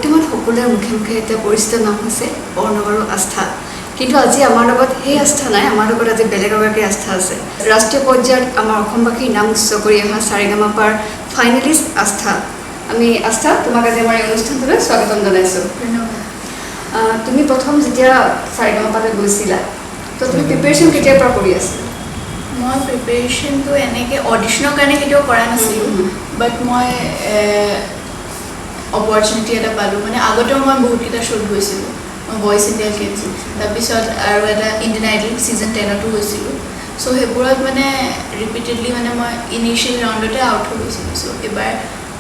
বৰ্তমান সকলোৰে মুখে মুখে এটা পৰিচিত নাম হৈছে অৰ্ণৱ আৰু আস্থা। কিন্তু আজি আমাৰ লগত সেই আস্থা নাই, আমাৰ লগত আজি বেলেগ এগৰাকী আস্থা আছে। ৰাষ্ট্ৰীয় পৰ্যায়ত আমাৰ অসমবাসীৰ নাম উচ্চ কৰি অহা সাৰেগামাপাৰ ফাইনেলিষ্ট আস্থা। আমি আস্থা, তোমাক আজি আমাৰ এই অনুষ্ঠানটোলৈ স্বাগতম জনাইছোঁ। তুমি প্ৰথম যেতিয়া সাৰেগামাপালৈ গৈছিলা, তো তুমি প্ৰিপেৰেশ্যন কেতিয়াৰ পৰা কৰি আছিলা? মই প্ৰিপেৰেশ্যনটো এনেকৈ অডিশ্যনৰ কাৰণে কেতিয়াও কৰা নাছিলোঁ, বাট মই অপৰচুনিটি এটা পালোঁ। মানে আগতেও মই বহুতকেইটা শ্ব'ত গৈছিলোঁ। মই ভইচ ইণ্ডিয়া কিডছ, তাৰপিছত আৰু এটা ইণ্ডিয়ান আইডল ছিজন 10তো গৈছিলোঁ। চ' সেইবোৰত মানে ৰিপিটেডলি মানে মই ইনিচিয়েল ৰাউণ্ডতে আউট হৈ গৈছিলোঁ। চ' এইবাৰ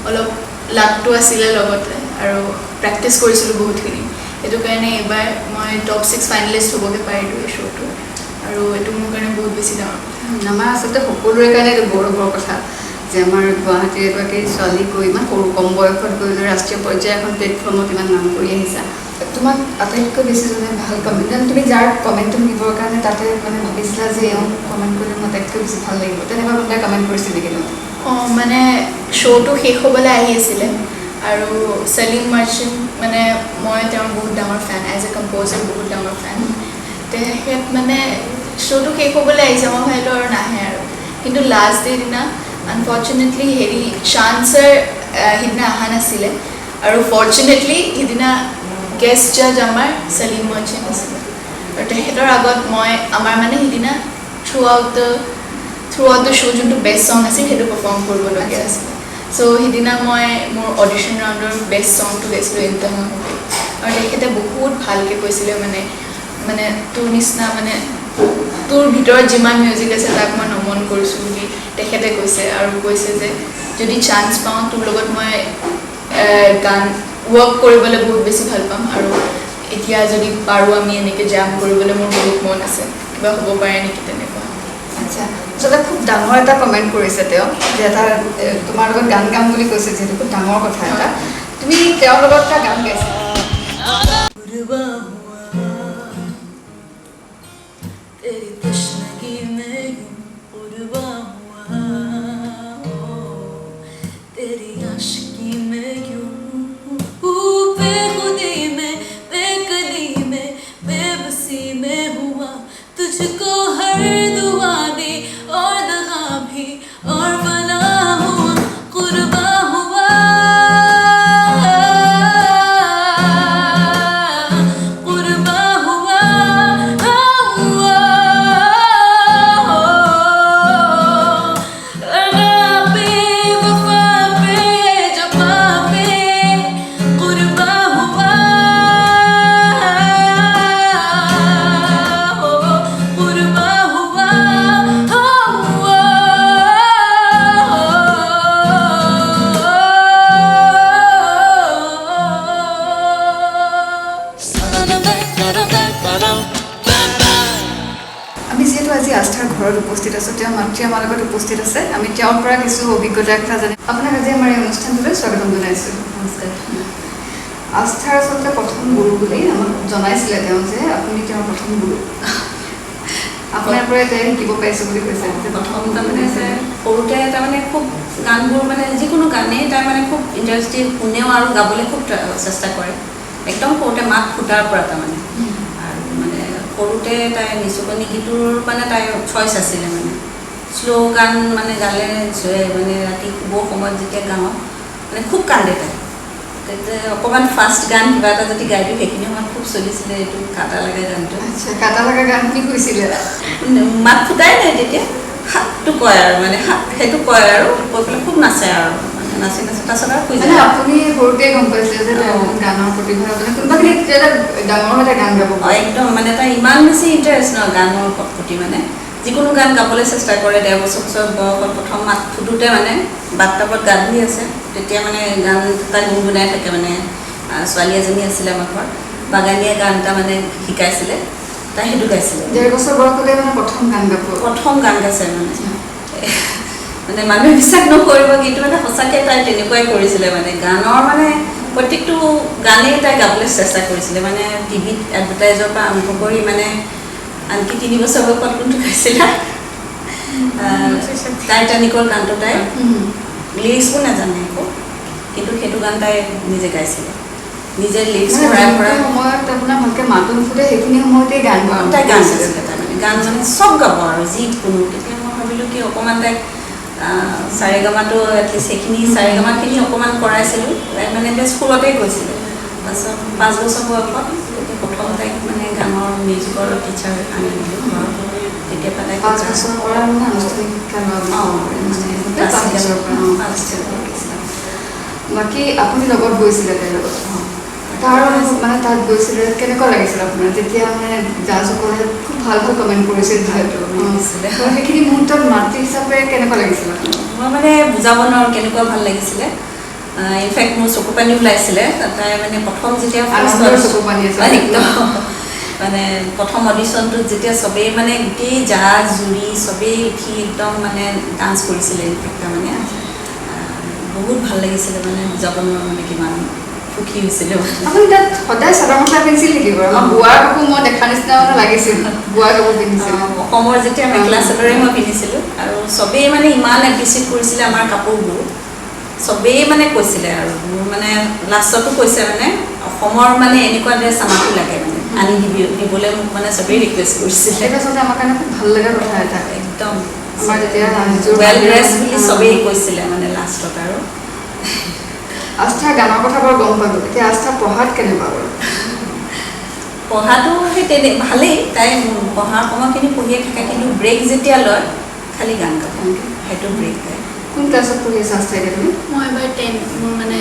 অলপ লাকটো আছিলে লগতে আৰু প্ৰেক্টিছ কৰিছিলোঁ বহুতখিনি। সেইটো কাৰণে এইবাৰ মই টপ 6 ফাইনেলিষ্ট হ'বগৈ পাৰিলোঁ এই শ্ব'টো, আৰু এইটো মোৰ কাৰণে বহুত বেছি ডাঙৰ। আমাৰ আচলতে সকলোৰে কাৰণে এইটো গৌৰৱৰ কথা যে আমাৰ গুৱাহাটীৰ এগৰাকী ছোৱালী গৈ ইমান সৰু কম বয়সত গৈ লৈ ৰাষ্ট্ৰীয় পৰ্যায়ৰ এখন প্লেটফৰ্মত ইমান নাম কৰি আহিছা। তোমাক আটাইতকৈ বেছি ভাল কমেণ্ট, তুমি যাৰ কমেণ্টটো শুনিবৰ কাৰণে তাতে মানে ভাবিছিলা যে এওঁ কমেণ্ট কৰিলে মোৰ আটাইতকৈ বেছি ভাল লাগিব, তেনেকুৱা কোনোবাই কমেণ্ট কৰিছিল নেকি তুমি? মানে শ্ব'টো শেষ হ'বলৈ আহি আছিলে, আৰু চেলিম মাৰ্চেণ্ট, মানে মই তেওঁৰ বহুত ডাঙৰ ফেন, এজ এ কম্প'জাৰ বহুত ডাঙৰ ফেন। তেখেত মানে শ্ব'টো শেষ হ'বলৈ আহিছে, মই ভাবিলোঁ আৰু নাহে আৰু। কিন্তু লাষ্ট ডে দিনা আনফৰ্চুনেটলি শান ছাৰ সিদিনা অহা নাছিলে, আৰু ফৰ্চুনেটলি সিদিনা গেষ্ট জাজ আমাৰ চেলিম মাৰ্চেণ্ট আছিলে। আৰু তেখেতৰ আগত মই আমাৰ মানে সিদিনা থ্ৰু আউট দ্য শ্ব' যোনটো বেষ্ট ছং আছিল সেইটো পাৰফৰ্ম কৰিবলগীয়া আছিলে। চ' সিদিনা মই মোৰ অডিশ্যন ৰাউণ্ডৰ বেষ্ট ছংটো গাইছিলোঁ ইন্তহা হৈ, আৰু তেখেতে বহুত ভালকৈ কৈছিলে মানে তোৰ নিচিনা মানে তোৰ ভিতৰত যিমান মিউজিক আছে তাক মই নমন কৰিছোঁ বুলি তেখেতে কৈছে, আৰু কৈছে যে যদি চান্স পাওঁ তোৰ লগত মই গান ৱৰ্ক কৰিবলৈ বহুত বেছি ভাল পাম, আৰু এতিয়া যদি পাৰোঁ আমি এনেকৈ জাম কৰিবলৈ মোৰ বহুত মন আছে, কিবা হ'ব পাৰে নেকি তেনেকুৱা। আচ্ছা, আচলতে খুব ডাঙৰ এটা কমেণ্ট কৰিছে তেওঁ, যে এটা তোমাৰ লগত গান গাম বুলি কৈছে, যিহেতু খুব ডাঙৰ কথা এটা। তুমি তেওঁৰ লগত এটা গান গাইছা? আমি যিহেতু আজি আস্থাৰ ঘৰত উপস্থিত আছোঁ, তেওঁৰ মাতৃ আমাৰ লগত উপস্থিত আছে, আমি তেওঁৰ পৰা কিছু অভিজ্ঞতাৰ কথা জানিম। আপোনাক আজি আমাৰ এই অনুষ্ঠানটোলৈ স্বাগতম জনাইছোঁ। নমস্কাৰ। আস্থাৰ আচলতে প্ৰথম গুৰু বুলি আমাক জনাইছিলে তেওঁ, যে আপুনি তেওঁৰ প্ৰথম গুৰু। আপোনাৰ পৰা এতিয়া শিকিব পাৰিছোঁ বুলি কৈছে। প্ৰথম তাৰমানে সৰুতে তাৰমানে খুব গানবোৰ মানে যিকোনো গানেই তাই মানে খুব ইণ্টাৰেষ্টিং, শুনেও আৰু গাবলৈ খুব চেষ্টা কৰে, একদম সৰুতে মাত ফুটাৰ পৰা তাৰমানে। আৰু মানে সৰুতে তাই নিচুকনি গীতৰ মানে তাইৰ চইচ আছিলে, মানে শ্ল' গান মানে গালে, মানে ৰাতি শুবৰ সময়ত যেতিয়া গাওঁ মানে খুব কান্দে তাই। তেতিয়া অকণমান ফাষ্ট গান কিবা এটা যদি গাই দিওঁ, সেইখিনি সময়ত খুব চলিছিলে এইটো কাটা লগা গানটো। আচ্ছা, কাটা লগা গান কি কৈছিলে? মাত ফুটাই নাই তেতিয়া, হাতটো কয় আৰু মানে সেইটো কয় আৰু কৈ পেলাই খুব নাচে আৰু মানে নাচি তাৰপিছত আৰু শুই যায়। আপুনি সৰুতে গম পাইছিলে যে গানৰ প্ৰতিভা, কোনোবাখিনি ডাঙৰ হৈ গান গাব? একদম মানে তাই ইমান বেছি ইণ্টাৰেষ্ট ন গানৰ প্ৰতি, মানে যিকোনো গান গাবলৈ চেষ্টা কৰে। ১.৫ বছৰ বয়সত প্ৰথম মাত ফুটোতে মানে বাথটাবত গা ধুই আছে, তেতিয়া মানে গান তাই গুণগুণাই থাকে। মানে ছোৱালী এজনী আছিলে আমাৰ ঘৰত, বাগানীয়া গান এটা মানে শিকাইছিলে, তাই সেইটো গাইছিলে। ১.৫ বছৰ বয়সতে মানে প্ৰথম গান গাব? প্ৰথম গান গাইছে মানে মানুহে বিশ্বাস নকৰিব, কিন্তু মানে সঁচাকৈ তাই তেনেকুৱাই কৰিছিলে। মানে গানৰ মানে প্ৰত্যেকটো গানেই তাই গাবলৈ চেষ্টা কৰিছিলে, মানে টিভিত এডভাৰটাইজৰ পৰা আৰম্ভ কৰি মানে আনকি 3 বছৰ বয়সত কোনটো গাইছিলে টাইটানিকৰ গানটো তাই লিৰিক্সবোৰ নাজানে একো, কিন্তু সেইটো গান তাই নিজে গাইছিলে। নিজে লিৰিক্স মানে ভৰাই যোনটো ভৰাই সময়ত আপোনাৰ ভালকৈ মাতো নুফুটে সেইখিনি সময়তেই গান গোৱা তাই গান গাইছিলে তাৰমানে গান মানে চব গাব আৰু যিকোনো তেতিয়া মই ভাবিলোঁ কি অকণমান তাইক চাৰেগামাটো এটলিষ্ট সেইখিনি চাৰেগামাখিনি অকণমান কৰাইছিলোঁ তাই মানে এতিয়া স্কুলতেই গৈছিলে তাৰপিছত 5 বছৰ বয়সত তেতিয়া প্ৰথম তাইক মানে গানৰ মিউজিকৰ টিচাৰ আনি দিলোঁ ঘৰত তেতিয়া পৰা তাইক 5 বছৰৰ পৰা মানে আনুষ্ঠানিক শিক্ষা লোৱা বাকী আপুনি লগত গৈছিলে তাইৰ লগত তাৰ মানে তাত গৈছিলে কেনেকুৱা লাগিছিল আপোনাৰ যেতিয়া মানে জাজসকলে খুব ভাল ভাল কমেণ্ট কৰিছিল যিহেতু সেইখিনি মুহূৰ্তত মাতৃ হিচাপে কেনেকুৱা লাগিছিল মই মানে বুজাব নোৱাৰোঁ কেনেকুৱা ভাল লাগিছিলে ইনফেক্ট মোৰ চকু পানী ওলাইছিলে তাই মানে প্ৰথম যেতিয়া চকু পানী মানে প্ৰথম অডিশ্যনটোত যেতিয়া চবেই মানে গোটেই জা জুৰি চবেই উঠি একদম মানে ডান্স কৰিছিলে ইনফেক্ট তাৰমানে বহুত ভাল লাগিছিলে মানে বুজাব নোৱাৰোঁ মানে কিমান সুখী হৈছিলে আপুনি তাত সদায় চাদৰ মেখেলা পিন্ধিছিল নেকি বাৰু বোৱাৰ কাপোৰ মই দেখা নিচিনা মানে লাগিছিল বোৱাৰ কাপোৰ পিন্ধিছিল অসমৰ যেতিয়া মেখেলা চাদৰে মই পিন্ধিছিলোঁ আৰু চবেই মানে ইমান এপ্ৰিচিয়েট কৰিছিলে আমাৰ কাপোৰবোৰ চবেই মানে কৈছিলে আৰু মোৰ মানে লাষ্টতো কৈছে মানে অসমৰ মানে এনেকুৱা ড্ৰেছ আমাকো লাগে মানে আনি দিবলৈ মোক মানে চবেই ৰিকুৱেষ্ট কৰিছিলে সেইটো আচলতে আমাৰ কাৰণে খুব ভাল লগা কথা এটা একদম আমাৰ যেতিয়া ৱেল ড্ৰেছ বুলি চবেই কৈছিলে মানে লাষ্টত আৰু আস্থাৰ গানৰ কথা বাৰু গম পালোঁ এতিয়া আস্থা পঢ়াত কেনেকুৱা বাৰু পঢ়াটো সেই ভালেই তাই পঢ়াৰ সময়খিনি পঢ়িয়ে থাকে কিন্তু ব্ৰেক যেতিয়া লয় খালি গান গাব সেইটো ব্ৰেক পায় কোন ক্লাছত পঢ়ি আছে আস্থা এতিয়া তুমি মই এবাৰ 10 মোৰ মানে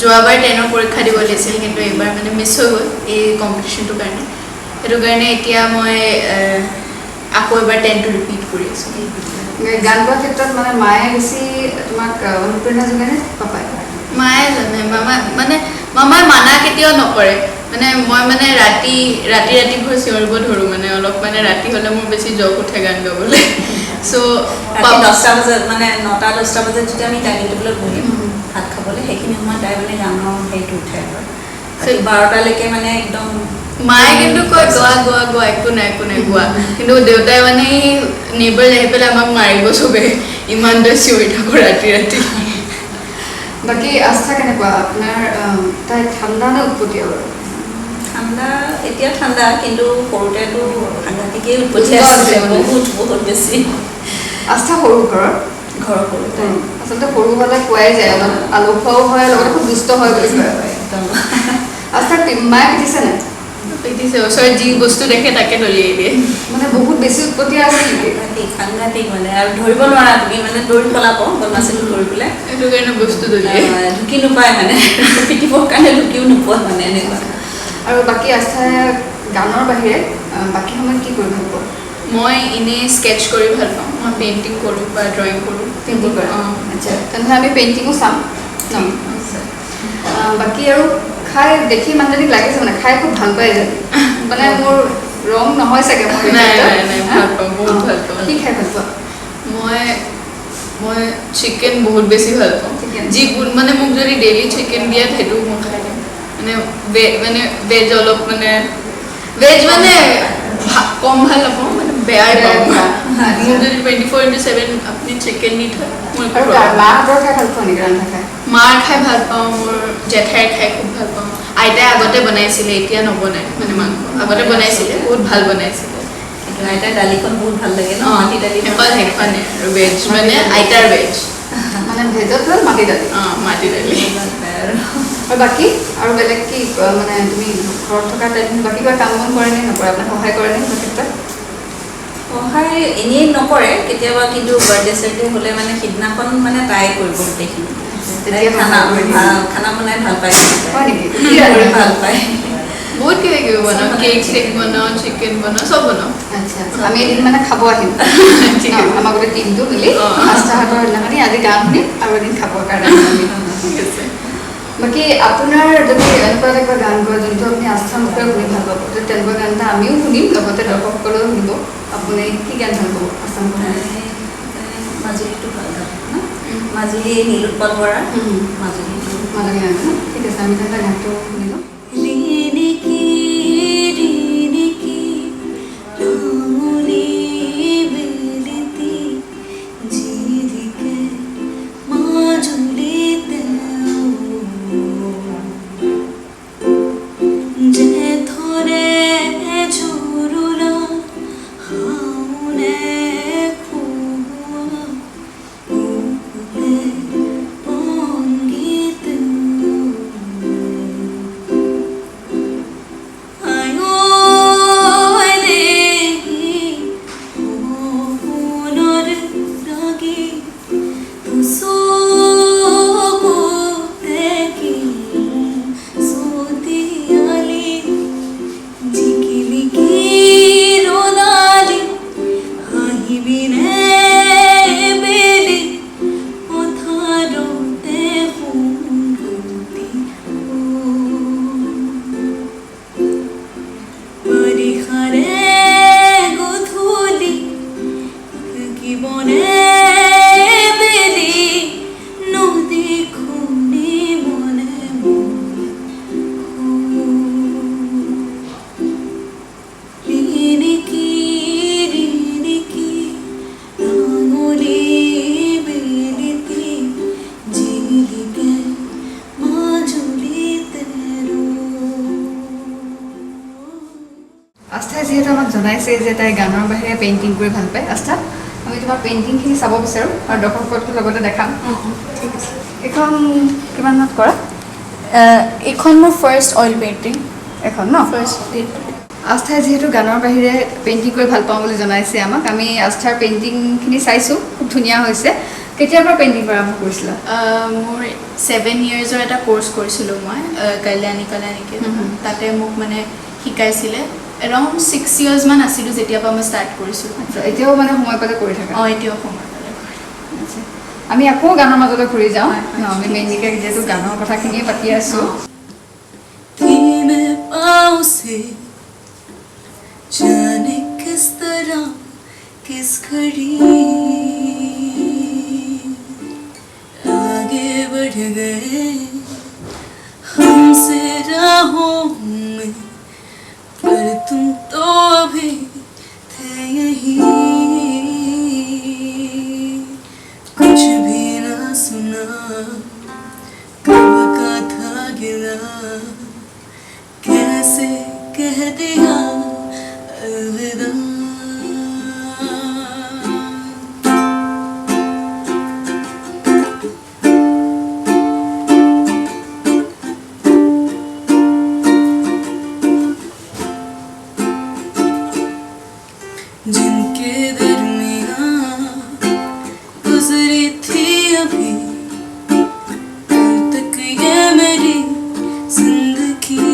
যোৱাবাৰ 10ৰ পৰীক্ষা দিব লাগিছিল কিন্তু এইবাৰ মানে মিছ হৈ গ'ল এই কম্পিটিশ্যনটোৰ কাৰণে সেইটো কাৰণে এতিয়া মই আকৌ এবাৰ 10টো ৰিপিট কৰি আছোঁ গান গোৱাৰ ক্ষেত্ৰত মানে মায়ে বেছি তোমাক অনুপ্ৰেৰণা যোগায় নে পাপাই মায়ে জানে মামাই মানা কেতিয়াও নকৰে মানে মই মানে ৰাতি ভৰ চিঞৰিব ধৰোঁ মানে অলপ মানে ৰাতি হ'লে মোৰ বেছি জক উঠে গান গাবলৈ চ' 10টা বজাত মানে 9টা 10টা বজাত যেতিয়া আমি ডাইনিং টেবুলত বহিম ভাত খাবলৈ সেইখিনি সময়ত তাই মানে গানৰ হেৰিটো উঠে আৰু 12টালৈকে মানে একদম মায়ে কিন্তু কয় গোৱা একো নাই গোৱা কিন্তু দেউতাই মানে নেইবাৰ আহি পেলাই আমাক মাৰিব চবে ইমান দৰে চিঞৰি থাকোঁ ৰাতি বাকী আস্থা কেনেকুৱা আপোনাৰ তাই ঠাণ্ডা নে উৎপতীয়া বাৰু ঠাণ্ডা এতিয়া ঠাণ্ডা কিন্তু সৰুতেতো সাংঘাতিকেই উৎপতীয়া আছিলে বহুত বেছি আস্থা সৰু ঘৰৰ সৰু আচলতে সৰু হ'লে পোৱাই যায় অলপ আলসুৱাও হয় লগতে খুব দুষ্ট হয় বুলি কয় একদম আস্থাৰ মায়ে পিটিছে নাই পিটিছে ওচৰত যি বস্তু দেখে তাকে দলিয়াই দিয়ে মানে বহুত বেছি উৎপতীয়া আছে নেকি সাংঘাতিক মানে আৰু ধৰিব নোৱাৰা তুমি মানে দৌৰি পলাব বদমাছিটো ধৰি পেলাই সেইটো কাৰণে বস্তু দলিয়াই ঢুকি নোপায় মানে পিটিবৰ কাৰণে ঢুকিও নোপোৱা মানে এনেকুৱা আৰু বাকী আস্থাই গানৰ বাহিৰে বাকী সময়ত কি কৰি ভাল পোৱা মই এনেই স্কেটছ কৰি ভাল পাওঁ মই পেইণ্টিং কৰোঁ বা ড্ৰয়িং কৰোঁ পেইণ্টিং কৰা আচ্ছা তেনেহ'লে আমি পেইণ্টিঙো চাম ন বাকী আৰু খাই দেখি মানুহজনীক লাগিছে মানে খাই খুব ভাল পায় যে মানে মোৰ ৰং নহয় চাগে মই নাই ভাল পাওঁ বহুত ভাল পাওঁ কি খাই ভাল পোৱা মই চিকেন বহুত বেছি ভাল পাওঁ যি মানে মোক যদি ডেইলি চিকেন দিয়ে সেইটো মই খাই দিম মানে ভেজ অলপ মানে ভেজ মানে কম ভাল নাপাওঁ মানে বেয়াই পাওঁ মোক যদি 24/7 আপুনি চিকেন দি থয় মাহঁতৰ খাই ভাল পোৱা নেকি ৰান্ধা খাই মাৰ খাই ভাল পাওঁ মোৰ জেঠাইৰ খাই খুব ভাল পাওঁ আইতাই আগতে বনাইছিলে এতিয়া নবনায় মানে মাংস আগতে বনাইছিলে বহুত ভাল বনাইছিলে কিন্তু আইতাৰ দালিখন বহুত ভাল লাগে ন মাটি দালি সেইখনে আৰু ভেজ মানে আইতাৰ ভেজ মানে ভেজত হ'ল মাটি দালি মাটি দালি আৰু বাকী আৰু বেলেগ কি মানে তুমি ঘৰত থকা টাইমত বাকী কিবা কাম বন কৰে নে নকৰে আপোনাক সহায় কৰে নে সেই ক্ষেত্ৰত সহায় এনেই নকৰে কেতিয়াবা কিন্তু বাৰ্থডে চাৰ্থডে হ'লে মানে সিদিনাখন মানে তাই কৰিব গোটেইখিনি খানা বনাই ভাল পায় হয় নেকি ভাল পায় বহুত কিবা কিবি বনাওঁ কেক চেক বনাওঁ চিকেন বনাওঁ চব বনাওঁ আচ্ছা আমি এদিন মানে খাব আহিম আমাৰ গোটেই টিমটো মিলি আস্থাহাতৰ সেইদিনাখনি আজি গান শুনিম আৰু এদিন খাবৰ কাৰণে বাকী আপোনাৰ যদি এনেকুৱা এটা গান গোৱা যোনটো আপুনি আস্থাৰ মুখেৰে শুনি ভাল পাব তেনেকুৱা গান এটা আমিও শুনিম লগতে দৰ্শকসকলেও শুনিব আপুনি কি গান ভাল পাব আস্থাৰ মুখেৰে মাজুলীটো ভাল গান মাজুলী নীলোৎপল বৰা মাজুলী গান ঠিক আছে আমি তেন্তে গানটো শুনি লওঁ আস্থাই যিহেতু আমাক জনাইছে যে তাই গানৰ বাহিৰে পেইণ্টিং কৰি ভাল পায় আস্থা আমি তোমাৰ পেইণ্টিংখিনি চাব বিচাৰোঁ আৰু দৰ্শকৰ লগতে দেখাম ঠিক আছে এইখন কিমানত কৰা এইখন মোৰ ফাৰ্ষ্ট অইল পেইণ্টিং এখন ন ফাৰ্ষ্ট আস্থাই যিহেতু গানৰ বাহিৰে পেইণ্টিং কৰি ভাল পাওঁ বুলি জনাইছে আমাক আমি আস্থাৰ পেইণ্টিংখিনি চাইছোঁ খুব ধুনীয়া হৈছে কেতিয়াৰ পৰা পেইণ্টিং কৰা আৰম্ভ কৰিছিলা মোৰ 7 yearsৰ এটা কোৰ্চ কৰিছিলোঁ মই কল্যাণীকে তাতে মোক মানে শিকাইছিলে এৰাউণ্ড 6 years মান আছিলোঁ যেতিয়াৰ পৰা মই ষ্টাৰ্ট কৰিছিলোঁ এতিয়াও মানে সময় পালে কৰি থাকা এতিয়াও সময় পালে আমি আকৌ গানৰ মাজতে ঘূৰি যাওঁ আমি মেইনলিকে যিহেতু গানৰ কথাখিনিয়ে পাতি আছোঁ जाने किस तरह किस घड़ी आगे बढ़ गए हमसे राहों में पर तुम तो अभी थे यहीं कुछ भी ना सुना कब का था गिला कैसे कह दिया अलविदा जिनके दरमियां गुजरी थी अभी कल तक ये मेरी जिंदगी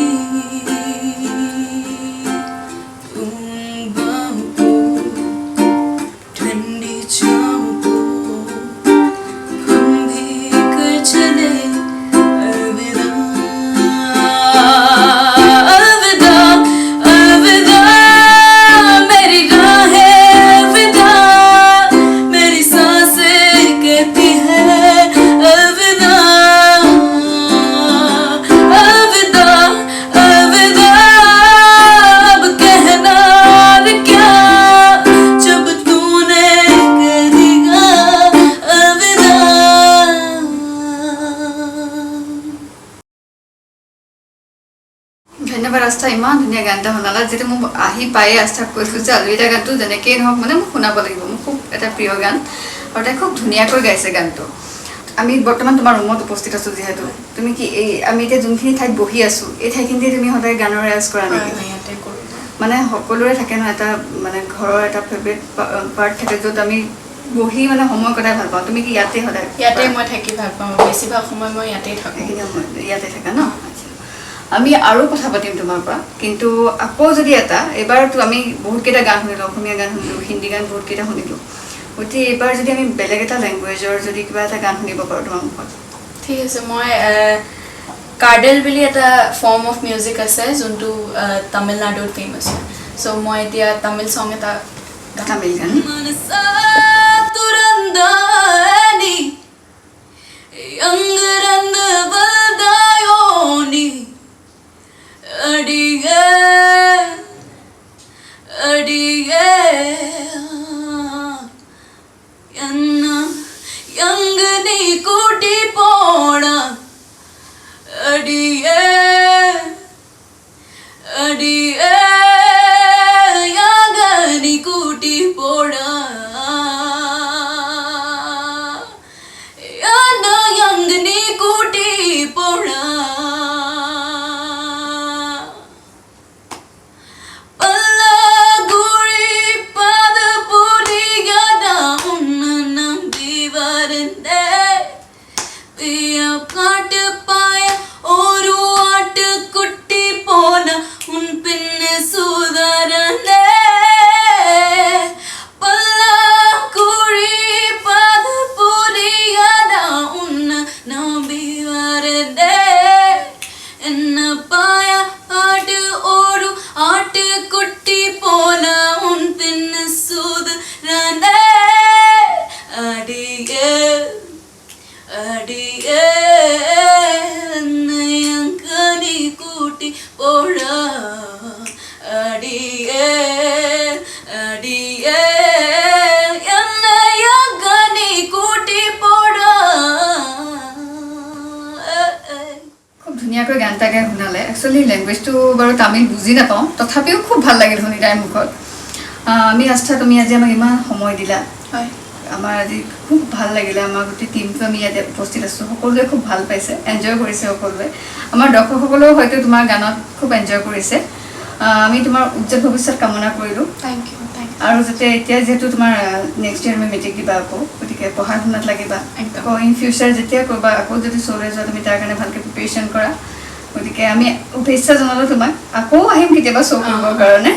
ধন্যবাদ আস্থা ইমান ধুনীয়া গান এটা শুনালা যিটো মোক আহি পায়ে আস্থাক কৈছোঁ যে আলুইটা গানটো যেনেকেই নহওক মানে মোক শুনাব লাগিব মোৰ খুব এটা প্ৰিয় গান আৰু তাই খুব ধুনীয়াকৈ গাইছে গানটো আমি বৰ্তমান তোমাৰ ৰুমত উপস্থিত আছোঁ যিহেতু তুমি কি এই আমি এতিয়া যোনখিনি ঠাইত বহি আছোঁ এই ঠাইখিনিতে তুমি সদায় গানৰ ৰেৱাজ কৰা নেকি ইয়াতে কৰোঁ মানে সকলোৰে থাকে ন এটা মানে ঘৰৰ এটা ফেভৰেট পাৰ্ট থাকে য'ত আমি বহি মানে সময় কটাই ভাল পাওঁ তুমি কি ইয়াতে সদায় ইয়াতে মই থাকি ভাল পাওঁ বেছিভাগ সময় মই ইয়াতেই থাকোঁ সেইখিনি সময় ইয়াতে থাকা ন আমি আৰু কথা পাতিম তোমাৰ পৰা কিন্তু আকৌ যদি এটা এবাৰতো আমি বহুতকেইটা গান শুনিলোঁ অসমীয়া গান শুনিলোঁ হিন্দী গান বহুতকেইটা শুনিলোঁ গতিকে এইবাৰ যদি আমি বেলেগ এটা লেংগুৱেজৰ যদি কিবা এটা গান শুনিব পাৰোঁ তোমাৰ মুখত ঠিক আছে মই কাৰ্ডেল বুলি এটা ফৰ্ম অফ মিউজিক আছে যোনটো তামিলনাডুত ফেমাছ হয় চ' মই এতিয়া তামিল ছং এটা তামিল গান मनसा तुरंदानी अंगरंद बलदायोनी अडिगे अडिगे यंगनी कूटी पोड़ा अडिगे अडिगे यागनी कूटी पोड़ा याना यंगनी कूटी पोड़ा पल्ला गुड़ी पाद पूरी गदा उन्न दीवारंदे पिया काट पाया और आट कुट्टी पोना उन पिन सुधारंदे पल्ला गुड़ी पाद पूरी गदा उन्न दीवारंदे इन पाया आट और आट कुट्टी पोना उन पिन सुधारंदे अडिगे अडिगे नयंकनी कूटी पोड़ा अडिगे अडिगे नयंकनी कूटी पोड़ा খুব ধুনীয়াকৈ গান এটা গাই শুনালে একচুৱেলি লেংগুৱেজ লেংগুৱেজটো বাৰু তামিল বুজি নাপাওঁ, তথাপিও খুব ভাল লাগিল শুনি তাইৰ মুখত। আমি আস্থা, তুমি আজি আমাক ইমান সময় দিলা, হয়, আমাৰ আজি খুব ভাল লাগিলে। আমাৰ গোটেই টিমটো আমি ইয়াতে উপস্থিত আছোঁ, সকলোৱে খুব ভাল পাইছে, এনজয় কৰিছে সকলোৱে। আমাৰ দৰ্শকসকলেও হয়তো তোমাৰ গানত খুব এনজয় কৰিছে। আমি তোমাৰ উজ্জ্বল ভৱিষ্যত কামনা কৰিলোঁ, থেংক ইউ। আৰু যাতে এতিয়া যিহেতু তোমাৰ নেক্সট ইয়াৰ আমি মেট্ৰিক দিবা আকৌ, গতিকে পঢ়া শুনাত লাগিবা একদম। আকৌ ইন ফিউচাৰ যেতিয়া কৰবা আকৌ যদি চলে যোৱা তুমি তাৰ কাৰণে ভালকৈ প্ৰিপেৰেশ্যন কৰা। গতিকে আমি শুভেচ্ছা জনালোঁ তোমাক, আকৌ আহিম কেতিয়াবা শ্ব' কৰিবৰ কাৰণে।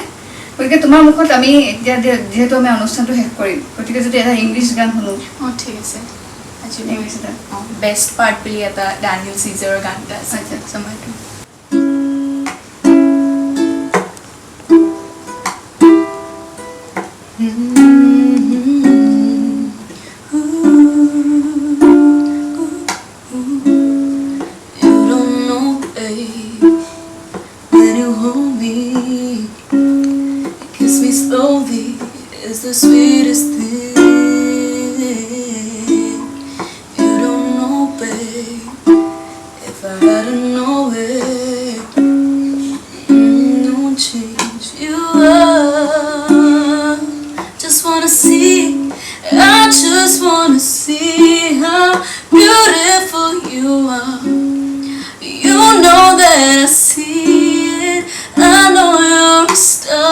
গতিকে তোমাৰ মুখত আমি এতিয়া যিহেতু আমি অনুষ্ঠানটো শেষ কৰিম, গতিকে যদি এটা ইংলিছ গান শুনো। অঁ ঠিক আছে, আজি ইংলিছ এটা বেষ্ট পাৰ্ট বুলি এটা ডেনিয়েল চিজাৰৰ গান এটা আছে, আচ্ছা। সময়টো You don't know, babe, when you hold me, kiss me slowly, it's the sweetest thing. You don't know, babe, if I had to know it, no change. You are, just wanna see, I just wanna see how beautiful you are. You know that I see it, I know you're a star.